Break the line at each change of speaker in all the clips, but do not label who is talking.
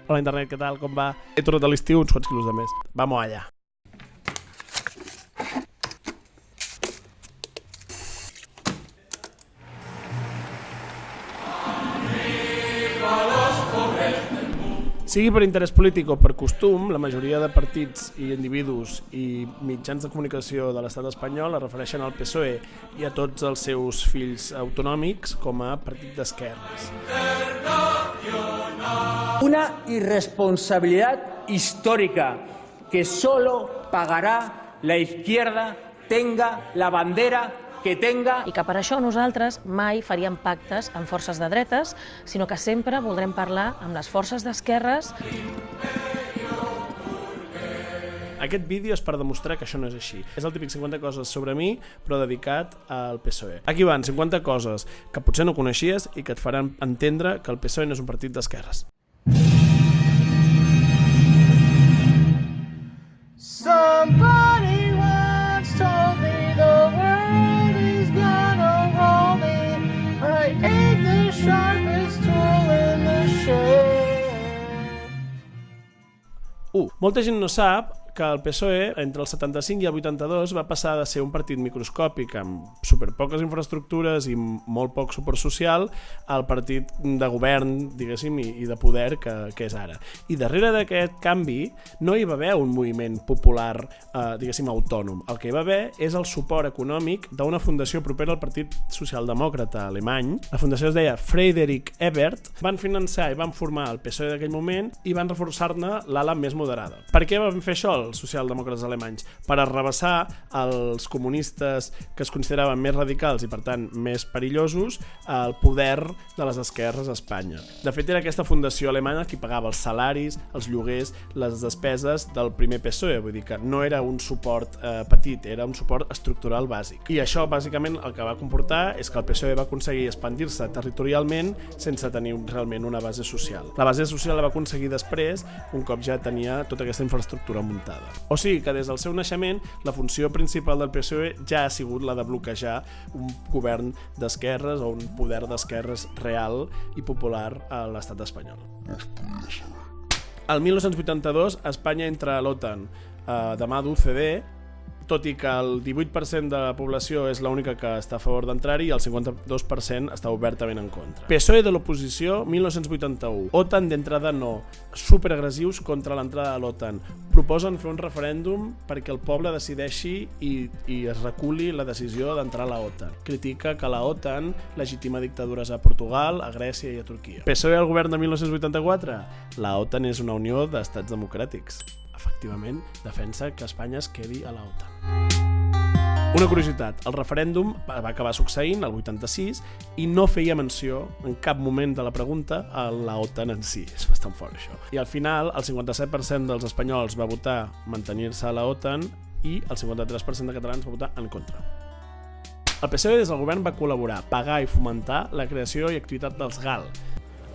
Hola internet, què tal, com va? He tornat a l'estiu uns quants quilos de més. Vamos allá. Sigui per interès polític o per costum, la majoria de partits i individus i mitjans de comunicació de l'estat espanyol es refereixen al PSOE i a tots els seus fills autonòmics com a partit d'esquerres.
Una irresponsabilidad histórica que solo pagará la izquierda, tenga la bandera que tenga.
I que per això nosaltres mai faríem pactes amb forces de dretes, sinó que sempre voldrem parlar amb les forces d'esquerres.
Aquest vídeo és per demostrar que això no és així. És el típic 50 coses sobre mi, però dedicat al PSOE. Aquí van 50 coses que potser no coneixies i que et faran entendre que el PSOE no és un partit d'esquerres. Somebody once told me the world is gonna roll me. I ain't the sharpest tool in the shed. Molta gent no sap que el PSOE, entre el 75 i el 82, va passar de ser un partit microscòpic amb superpoques infraestructures i molt poc suport social al partit de govern, diguéssim, i de poder que és ara. I darrere d'aquest canvi no hi va haver un moviment popular, diguéssim, autònom. El que hi va haver és el suport econòmic d'una fundació propera al Partit Socialdemòcrata alemany. La fundació es deia Friedrich Ebert. Van finançar i van formar el PSOE d'aquell moment i van reforçar-ne l'ala més moderada. Per què van fer això els socialdemòcrates alemanys? Per arrabassar els comunistes que es consideraven més radicals i per tant més perillosos el poder de les esquerres a Espanya. De fet era aquesta fundació alemanya qui pagava els salaris, els lloguers, les despeses del primer PSOE, vull dir que no era un suport petit, era un suport estructural bàsic. I això bàsicament el que va comportar és que el PSOE va aconseguir expandir-se territorialment sense tenir realment una base social. La base social la va aconseguir després, un cop ja tenia tota aquesta infraestructura muntada. O sigui que des del seu naixement la funció principal del PSOE ja ha sigut la de bloquejar un govern d'esquerres o un poder d'esquerres real i popular a l'estat espanyol. El 1982 Espanya entra a l'OTAN de mà d'UCD, tot i que el 18% de la població és l'única que està a favor d'entrar-hi i el 52% està obertament en contra. PSOE de l'oposició, 1981. OTAN d'entrada no. Superagressius contra l'entrada a l'OTAN. Proposen fer un referèndum perquè el poble decideixi i es reculi la decisió d'entrar a la OTAN. Critica que la OTAN legitima dictadures a Portugal, a Grècia i a Turquia. PSOE al govern de 1984. La OTAN és una unió d'estats democràtics. Efectivament, defensa que Espanya es quedi a la OTAN. Una curiositat, el referèndum va acabar succeint el 86 i no feia menció en cap moment de la pregunta a la OTAN en si. És bastant fort això. I al final el 57% dels espanyols va votar mantenir-se a la OTAN i el 53% de catalans va votar en contra. El PSOE des del govern va col·laborar, pagar i fomentar la creació i activitat dels GAL.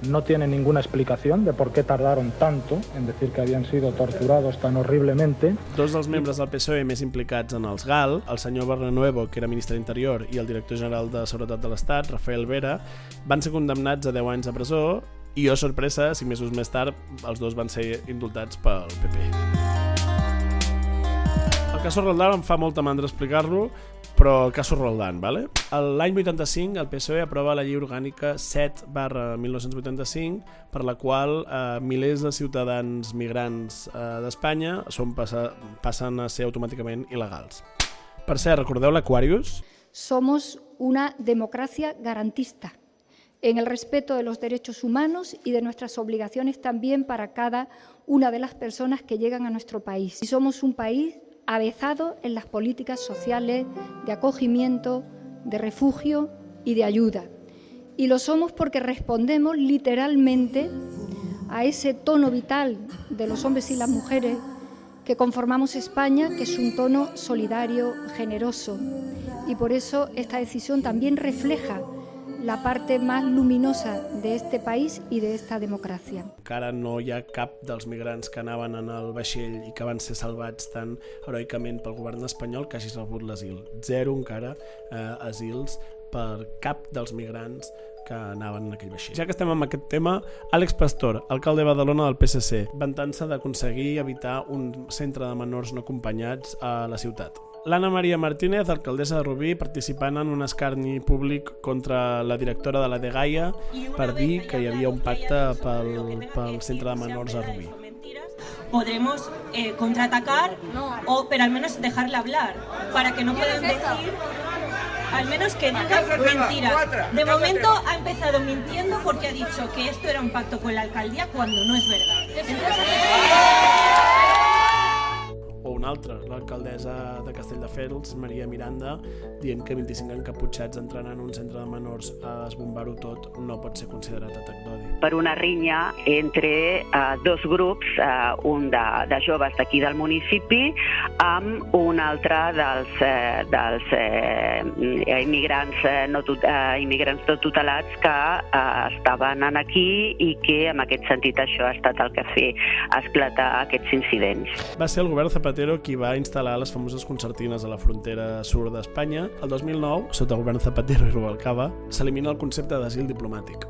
No tiene ninguna explicación de por qué tardaron tanto en decir que habían sido torturados tan horriblemente.
Dos dels membres del PSOE més implicats en els GAL, el senyor Barrenuevo, que era ministre d'Interior, i el director general de Seguretat de l'Estat, Rafael Vera, van ser condemnats a 10 anys de presó i, oh sorpresa, 5 mesos més tard, els dos van ser indultats pel PP. El cas Roldán em fa molta mandra explicar-lo, però el cas Roldán, ¿vale? L'any 85 el PSOE aprova la llei orgànica 7/1985 per la qual milers de ciutadans migrants d'Espanya passen a ser automàticament il·legals. Per cert, recordeu l'Aquarius?
Somos una democracia garantista en el respeto de los derechos humanos y de nuestras obligaciones también para cada una de las personas que llegan a nuestro país. Y somos un país avezado en las políticas sociales de acogimiento, de refugio y de ayuda. Y lo somos porque respondemos literalmente a ese tono vital de los hombres y las mujeres que conformamos España, que es un tono solidario, generoso. Y por eso esta decisión también refleja la parte más luminosa de este país i d'esta democràcia.
Encara no hi ha cap dels migrants que anaven en el vaixell i que van ser salvats tan heroicament pel govern espanyol que hagi rebut l'asil. Zero encara asils per cap dels migrants que anaven en aquell vaixell. Ja que estem amb aquest tema, Àlex Pastor, alcalde de Badalona del PSC, vantant-se d'aconseguir evitar un centre de menors no acompanyats a la ciutat. L'Anna Maria Martínez, alcaldessa de Rubí, participant en un escarni públic contra la directora de la Dgaia per dir que hi havia un pacte pel centre de menors a Rubí.
Podremos contraatacar o pero al menos dejarle hablar para que no puedan decir al menos que diga mentiras. De momento ha empezado mintiendo porque ha dicho que esto era un pacto con la alcaldía cuando no es verdad.
O una altra, l'alcaldessa de Castelldefels, Maria Miranda, dient que 25 encaputxats entrant en un centre de menors a esbombar-ho tot no pot ser considerat atac d'odi.
Per una rinya entre dos grups, un de joves d'aquí del municipi amb un altre dels immigrants no tutelats que estaven aquí i que en aquest sentit això ha estat el que ha fet esclatar aquests incidents.
Va ser el govern Zapatero qui va instal·lar les famoses concertines a la frontera sud d'Espanya. El 2009, sota el govern Zapatero i Rubalcaba, s'elimina el concepte d'asil diplomàtic.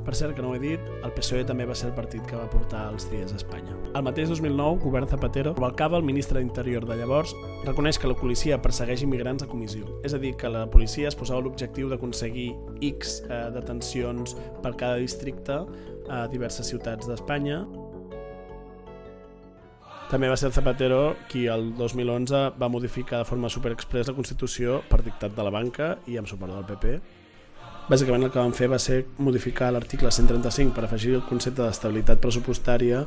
Per cert, que no ho he dit, el PSOE també va ser el partit que va portar els CIES a Espanya. El mateix 2009, govern Zapatero, Rubalcaba, el ministre d'Interior de llavors, reconeix que la policia persegueix immigrants a comissió. És a dir, que la policia es posava l'objectiu d'aconseguir X detencions per cada districte a diverses ciutats d'Espanya. També va ser el Zapatero qui el 2011 va modificar de forma superexpress la Constitució per dictat de la banca i amb suport del PP. Bàsicament el que van fer va ser modificar l'article 135 per afegir el concepte d'estabilitat pressupostària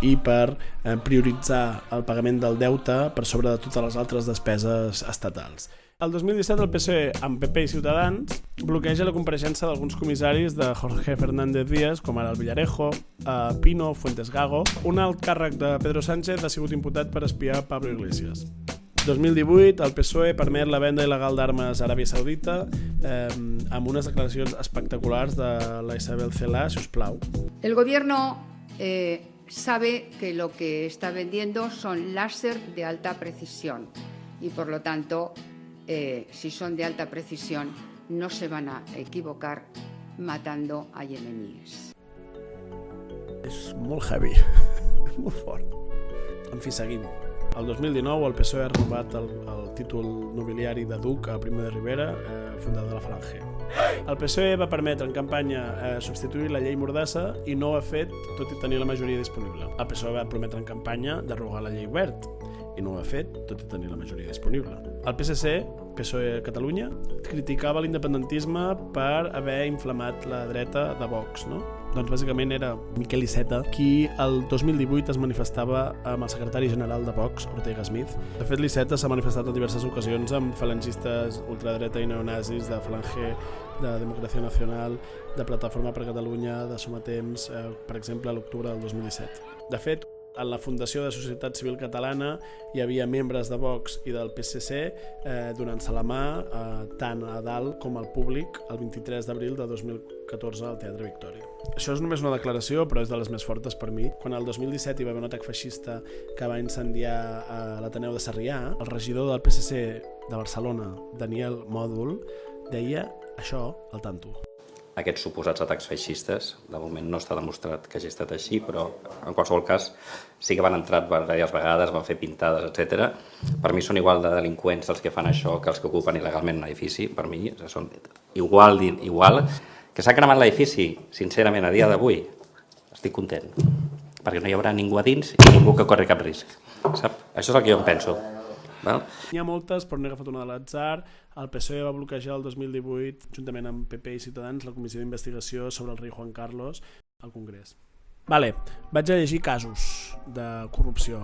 i per prioritzar el pagament del deute per sobre de totes les altres despeses estatals. El 2017 el PSOE, amb PP i Ciutadans, bloqueja la compareixença d'alguns comissaris de Jorge Fernández Díaz, com ara el Villarejo, Pino, Fuentes Gago. Un alt càrrec de Pedro Sánchez ha sigut imputat per espiar Pablo Iglesias. 2018, el PSOE permet la venda il·legal d'armes a Aràbia Saudita amb unes declaracions espectaculars de la Isabel Celaá, si us plau.
El gobierno sabe que lo que está vendiendo son láser de alta precisión y por lo tanto, si son de alta precisión, no se van a equivocar matando a yemeníes.
És molt heavy, molt fort. En fi, seguim. El 2019 el PSOE ha robat el títol nobiliari de duc a Primo de Rivera, fundador de la Falange. El PSOE va permetre en campanya substituir la llei Mordassa i no ho ha fet tot i tenir la majoria disponible. El PSOE va prometre en campanya derogar la llei Wert i no ho ha fet tot i tenir la majoria disponible. El PSC, PSOE Catalunya, criticava l'independentisme per haver inflamat la dreta de Vox, no? Doncs bàsicament era Miquel Iceta qui el 2018 es manifestava amb el secretari general de Vox, Ortega Smith. De fet, l'Iceta s'ha manifestat en diverses ocasions amb falangistes ultradreta i neonazis de Falange, de Democràcia Nacional, de Plataforma per Catalunya, de Somatemps, per exemple, a l'octubre del 2017. De fet, en la Fundació de Societat Civil Catalana hi havia membres de Vox i del PSC donant-se la mà tant a dalt com al públic el 23 d'abril de 2014 al Teatre Victòria. Això és només una declaració, però és de les més fortes per mi. Quan el 2017 hi va haver un atac feixista que va incendiar l'Ateneu de Sarrià, el regidor del PSC de Barcelona, Daniel Mòdol, deia això al tanto.
Aquests suposats atacs feixistes, de moment no està demostrat que hagi estat així, però en qualsevol cas sí que van entrar diverses vegades, van fer pintades, etc. Per mi són igual de delinqüents els que fan això que els que ocupen il·legalment un edifici. Per mi són igual. Que s'ha cremat l'edifici, sincerament, a dia d'avui, estic content, perquè no hi haurà ningú a dins i ningú que corri cap risc. Sap? Això és el que jo em penso.
N'hi ha moltes, però n'he agafat una de l'atzar. El PSOE va bloquejar el 2018, juntament amb PP i Ciutadans, la comissió d'investigació sobre el rei Juan Carlos al Congrés. Vaig a llegir casos de corrupció,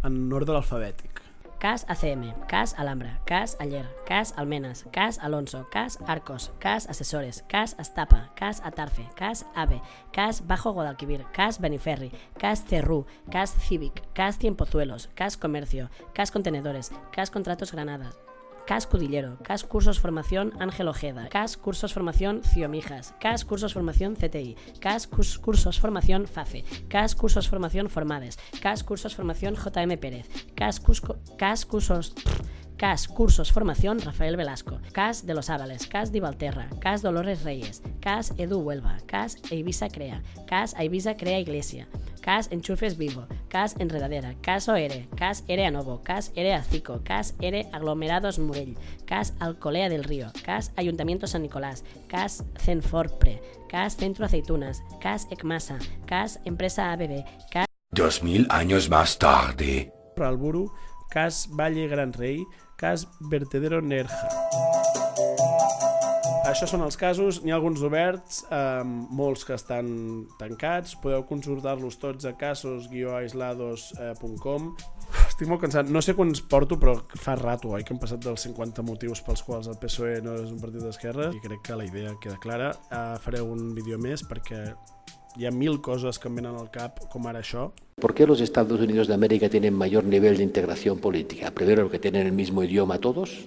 en ordre alfabètic.
Cas ACM, cas Alhambra, cas Aller, cas Almenas, cas Alonso, cas Arcos, cas Asesores, cas Estapa, cas Atarfe, cas AVE, cas Bajo Guadalquivir, cas Beniferri, cas Cerrú, cas Civic, cas Tiempozuelos, cas Comercio, cas Contenedores, cas Contratos Granadas, cas Cudillero, cas Cursos Formación Ángel Ojeda, cas Cursos Formación Ciomijas, cas Cursos Formación CTI, cas Cursos Formación FACE, cas Cursos Formación Formades, cas Cursos Formación JM Pérez, cas cas Cursos Formación Rafael Velasco, cas de los Ávales, cas d'Ivalterra, cas Dolores Reyes, cas Edu Huelva, cas Eivisa Crea, cas Eivisa Crea Iglesia, cas Enchufes Vivo, cas Enredadera, cas OERE, cas ERE Anovo, cas ERE Acico, cas ERE Aglomerados Morell, cas Alcolea del Río, cas Ayuntamiento San Nicolás, cas Cenforpre, cas Centro Aceitunas, cas ECMASA, cas Empresa ABB, cas
2000 años más tarde.
Ralburu, cas Valle Gran Rey, cas Vertedero Nerja. Això són els casos, n'hi ha alguns oberts, molts que estan tancats, podeu consultar-los tots a casos-aislados.com. Estic molt cansat, no sé quants porto, però fa rato, oi, que hem passat dels 50 motius pels quals el PSOE no és un partit d'esquerra, i crec que la idea queda clara. Fareu un vídeo més perquè hi ha 1000 coses que em venen al cap, com ara això.
¿Por qué los Estados Unidos de América tienen mayor nivel de integración política? Primero, porque tienen el mismo idioma todos,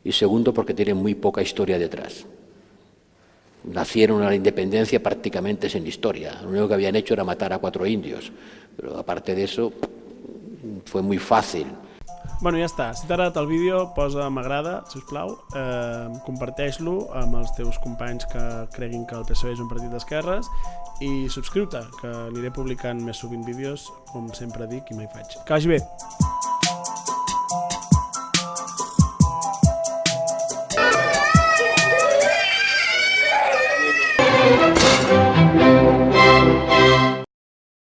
y segundo, porque tienen muy poca historia detrás. Nacieron a la independencia prácticamente sin historia. Lo único que habían hecho era matar a 4 indios, pero aparte de eso fue muy fácil.
Bueno, ja està. Si t'ha agradat el vídeo, posa m'agrada, sisplau, comparteix-lo amb els teus companys que creguin que el PSOE és un partit d'esquerres i subscriu-te, que aniré publicant més sovint vídeos, com sempre dic i mai faig. Que vagi bé!